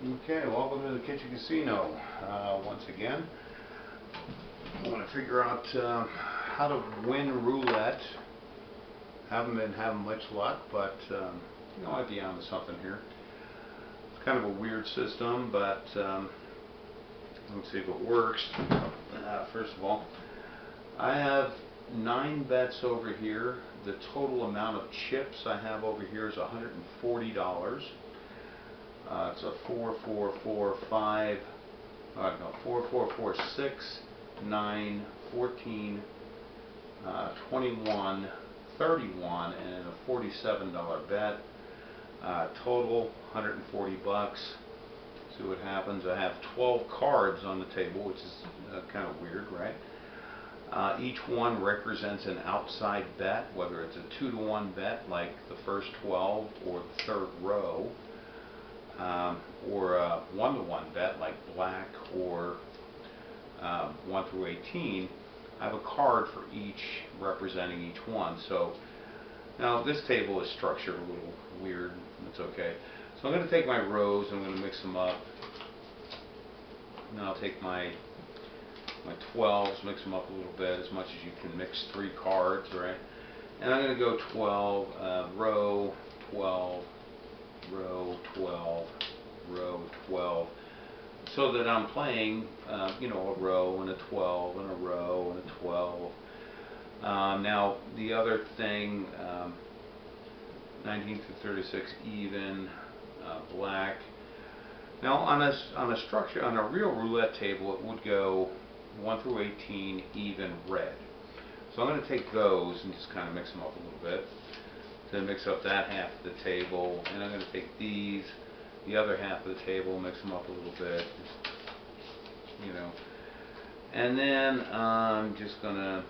Okay, welcome to the Kitchen Casino. Once again, I want to figure out how to win roulette. Haven't been having much luck, but I might be onto something here. It's kind of a weird system, but let's see if it works. First of all, I have 9 bets over here. The total amount of chips I have over here is $140. It's a 4, 4, 4, 5, no, 4, 4, 4, 6, 9, 14, 21, 31, and a $47 bet. Total $140. See what happens. I have 12 cards on the table, which is kind of weird, right? Each one represents an outside bet, whether it's a 2-to-1 bet like the first 12 or the third row. Or a 1-to-1 bet like black or 1 through 18. I have a card for each representing each one. So now this table is structured a little weird. It's okay. So I'm going to take my rows and I'm going to mix them up. And then I'll take my 12s, mix them up a little bit, as much as you can mix 3 cards, right? And I'm going to go 12, row, 12, row, 12, row, 12, so that I'm playing, a row and a 12 and a row and a 12. Now the other thing, 19 through 36 even, black. Now on a structure, on a real roulette table, it would go 1 through 18 even red. So I'm going to take those and just kind of mix them up a little bit. Then mix up that half of the table, and I'm going to take these, the other half of the table, mix them up a little bit, and then I'm just going to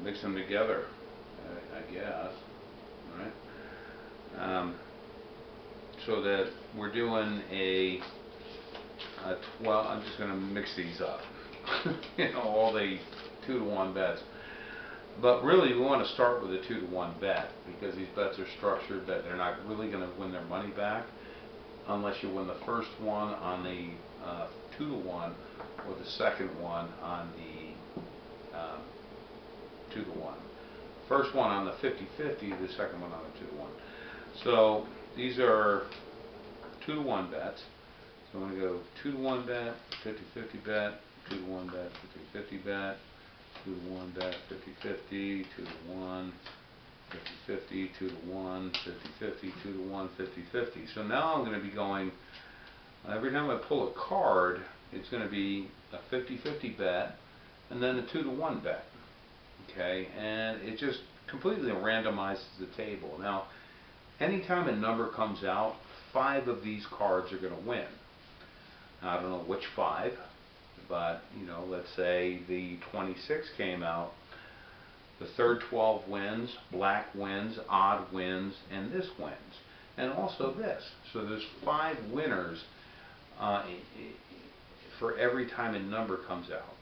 mix them together, I guess, right? So that we're doing a 12. I'm just going to mix these up, all the 2-to-1 bets. But really, we want to start with a 2-to-1 bet, because these bets are structured that they're not really going to win their money back unless you win the first one on the 2-to-1 or the second one on the 2-to-1. First one on the 50-50, the second one on the 2-to-1. So these are 2-to-1 bets. So I'm going to go 2-to-1 bet, 50-50 bet, 2-to-1 bet, 50-50 bet, 2-to-1 bet, 50-50, 2-to-1, 50-50, 2-to-1, 50-50, 2-to-1, 50-50. So now I'm going to be going, every time I pull a card, it's going to be a 50-50 bet and then a 2-to-1 bet. Okay, and it just completely randomizes the table. Now, anytime a number comes out, 5 of these cards are going to win. Now, I don't know which 5. But, let's say the 26 came out, the third 12 wins, black wins, odd wins, and this wins. And also this. So there's 5 winners for every time a number comes out.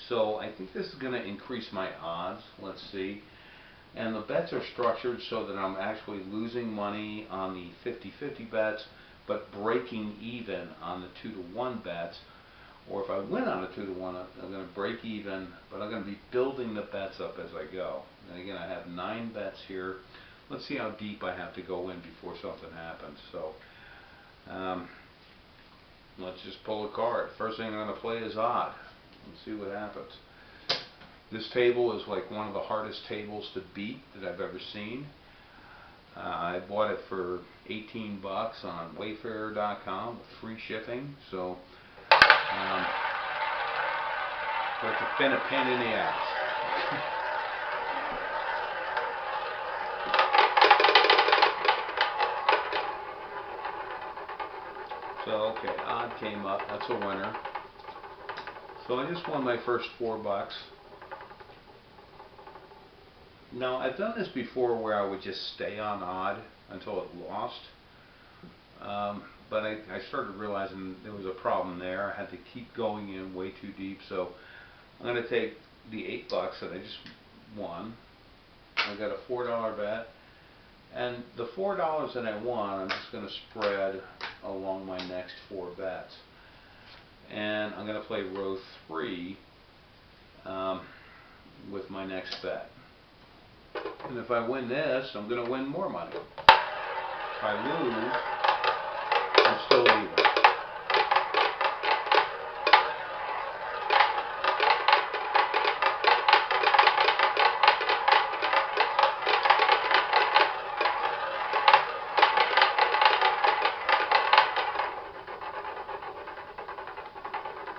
So I think this is going to increase my odds. Let's see. And the bets are structured so that I'm actually losing money on the 50-50 bets, but breaking even on the 2-to-1 bets. Or if I win on a 2-to-1, I'm going to break even, but I'm going to be building the bets up as I go. And again, I have 9 bets here. Let's see how deep I have to go in before something happens. So let's just pull a card. First thing I'm going to play is odd. Let's see what happens. This table is like one of the hardest tables to beat that I've ever seen. I bought it for 18 bucks on Wayfair.com with free shipping. So it's been a pain in the ass. So, okay, odd came up. That's a winner. So I just won my first 4 bucks. Now, I've done this before where I would just stay on odd until it lost. But I started realizing there was a problem there. I had to keep going in way too deep. So I'm going to take the 8 bucks that I just won. I got a $4 bet. And the $4 that I won, I'm just going to spread along my next 4 bets. And I'm going to play row 3 with my next bet. And if I win this, I'm going to win more money. If I lose, I'm still even.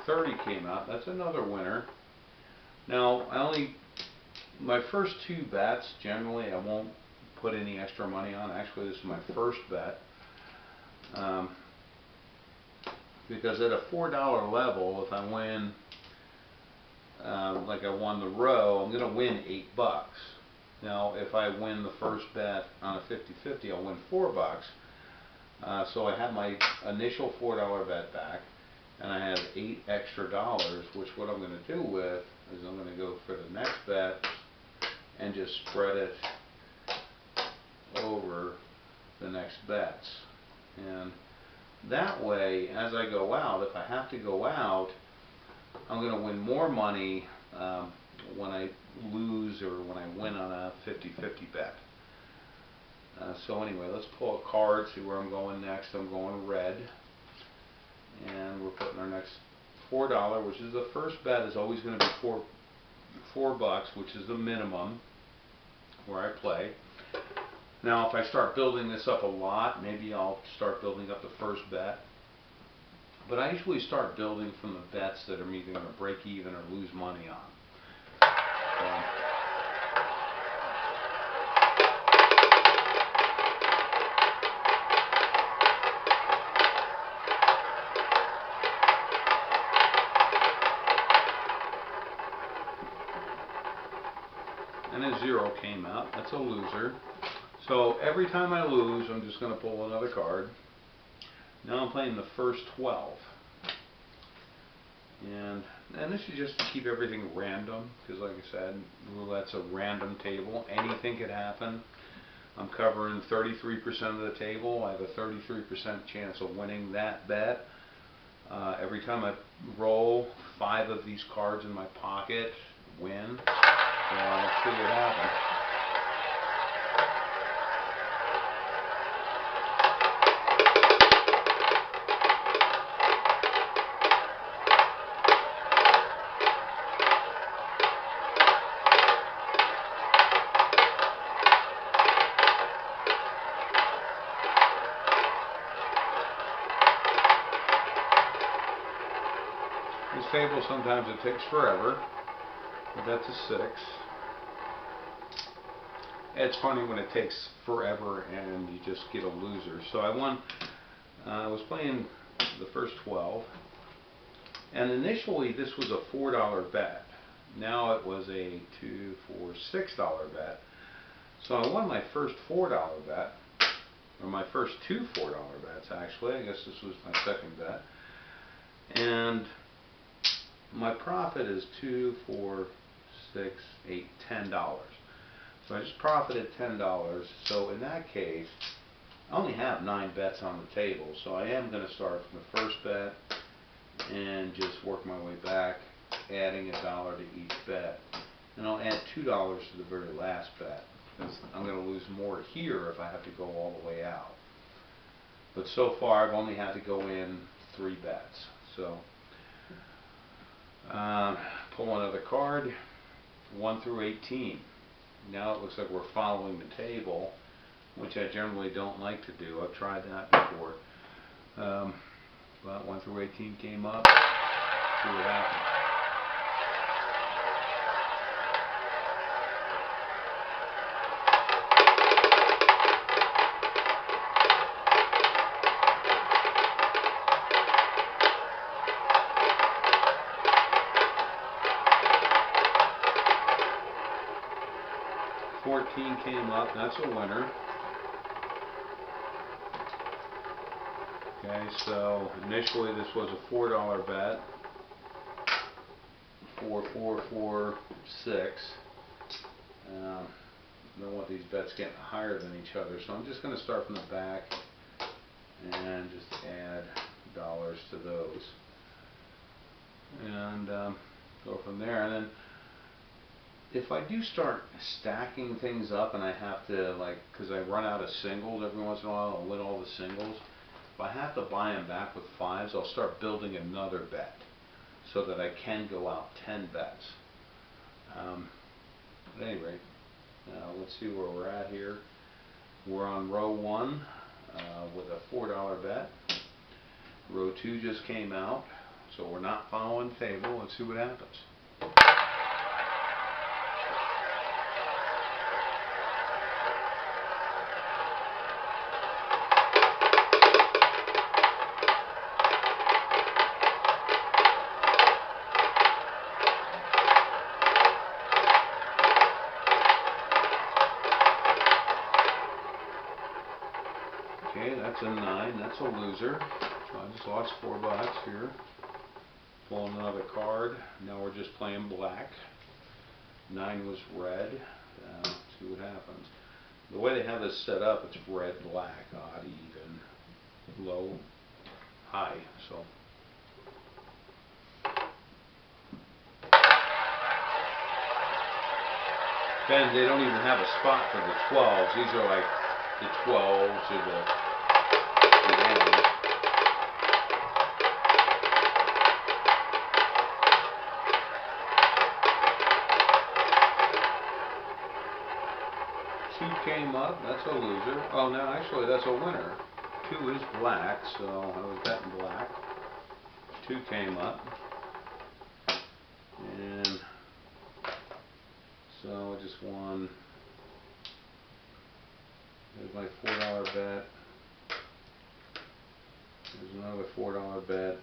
30 came out. That's another winner. Now, my first 2 bets, generally I won't put any extra money on. Actually, this is my first bet. Because at a $4 level, if I win, like I won the row, I'm going to win $8. Now, if I win the first bet on a 50-50, I'll win $4. So I have my initial $4 bet back, and I have $8 extra, which what I'm going to do with is I'm going to go for the next bet and just spread it over the next bets. And that way, as I go out, if I have to go out, I'm going to win more money when I lose or when I win on a 50-50 bet. So anyway, let's pull a card, see where I'm going next. I'm going red. And we're putting our next $4, which is the first bet, is always going to be $4, which is the minimum where I play. Now, if I start building this up a lot, maybe I'll start building up the first bet. But I usually start building from the bets that I'm either going to break even or lose money on. And a 0 came out. That's a loser. So every time I lose, I'm just going to pull another card. Now I'm playing the first 12. And this is just to keep everything random, because like I said, roulette's a random table. Anything could happen. I'm covering 33% of the table. I have a 33% chance of winning that bet. Every time I roll 5 of these cards in my pocket, win. So let's see what happens. This table, sometimes it takes forever, but that's a 6. It's funny when it takes forever and you just get a loser. So I won, I was playing the first 12, and initially this was a $4 bet. Now it was a $2, $4, $6 bet. So I won my first $4 bet, or my first 2 $4 bets actually. I guess this was my second bet. And my profit is $2, $4, $6, $8, $10. So I just profited $10. So in that case, I only have 9 bets on the table. So I am going to start from the first bet and just work my way back, adding $1 to each bet. And I'll add $2 to the very last bet, because I'm going to lose more here if I have to go all the way out. But so far I've only had to go in 3 bets. So pull another card, 1 through 18. Now it looks like we're following the table, which I generally don't like to do. I've tried that before. But 1 through 18 came up. See what happens. Came up, that's a winner. Okay, so initially this was a $4 bet. 4, 4, 4, 6. don't want these bets getting higher than each other. So I'm just going to start from the back and just add dollars to those. And go from there. And then if I do start stacking things up and I have to, like, because I run out of singles every once in a while, I'll win all the singles. If I have to buy them back with fives, I'll start building another bet so that I can go out 10 bets. At any rate, let's see where we're at here. We're on row 1 with a $4 bet. Row 2 just came out, so we're not following table. Let's see what happens. Okay, that's a 9. That's a loser. So I just lost $4 here. Pull another card. Now we're just playing black. 9 was red. See what happens. The way they have this set up, it's red, black, odd, even, low, high. So then they don't even have a spot for the 12s. These are like the 12s or the ends. Two came up, that's a loser. Oh, no, actually that's a winner. 2 is black, so I was betting black. 2 came up. And so I just won. There's my $4 bet. There's another $4 bet.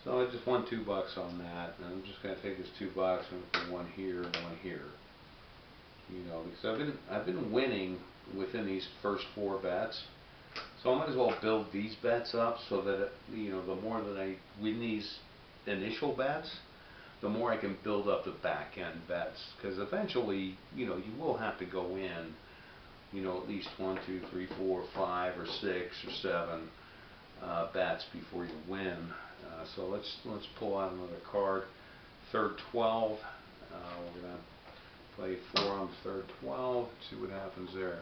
So I just won $2 on that. And I'm just going to take this $2 and put one here and one here. You know, because I've been winning within these first 4 bets. So I might as well build these bets up so that, you know, the more that I win these initial bets, the more I can build up the back end bets. Because eventually, you know, you will have to go in, you know, at least 1, 2, 3, 4, 5, or 6, or 7 bets before you win. So let's pull out another card. Third 12. We're gonna play 4 on the third 12. See what happens there.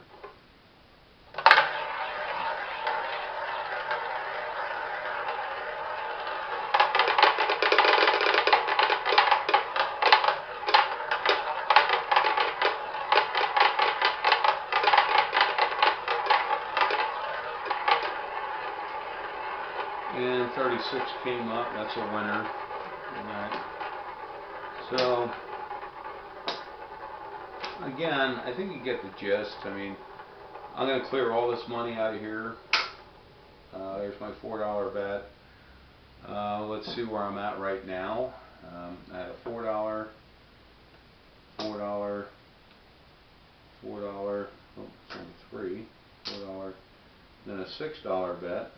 And 36 came up. That's a winner. Right. So again, I think you get the gist. I mean, I'm going to clear all this money out of here. There's my $4 bet. Let's see where I'm at right now. I had a $4, $4, $4, oh, $3, $4, then a $6 bet.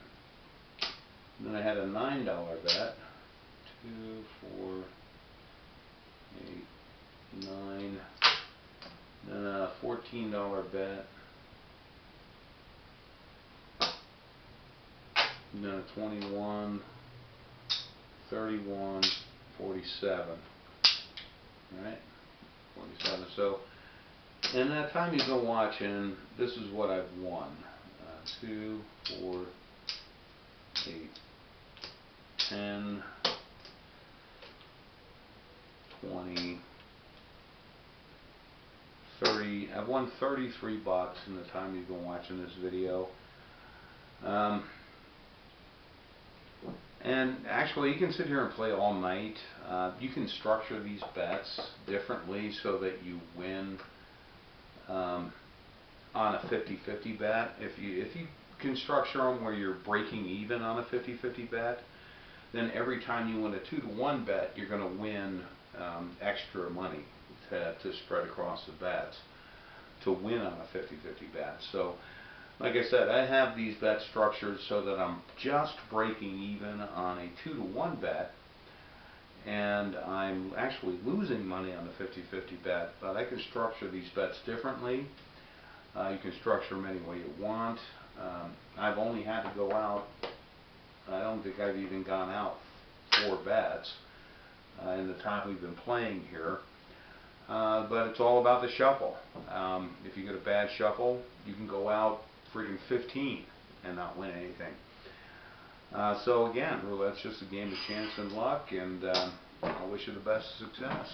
Then I had a $9 bet. 2, 4, 8, 9. Then a $14 bet. And then a 21, 31, 47. Alright? 47. So, in that time you've been watching, this is what I've won. 2, 4, 8, 10, 20, 30. I've won $33 in the time you've been watching this video. And actually, you can sit here and play all night. You can structure these bets differently so that you win on a 50-50 bet. If you can structure them where you're breaking even on a 50-50 bet, then every time you win a 2-to-1 bet, you're going to win extra money to spread across the bets to win on a 50-50 bet. So, like I said, I have these bets structured so that I'm just breaking even on a 2-to-1 bet, and I'm actually losing money on the 50-50 bet, but I can structure these bets differently. You can structure them any way you want. I've only had to go out, I don't think I've even gone out 4 bets in the time we've been playing here. But it's all about the shuffle. If you get a bad shuffle, you can go out freaking 15 and not win anything. So again, roulette's just a game of chance and luck, and I wish you the best success.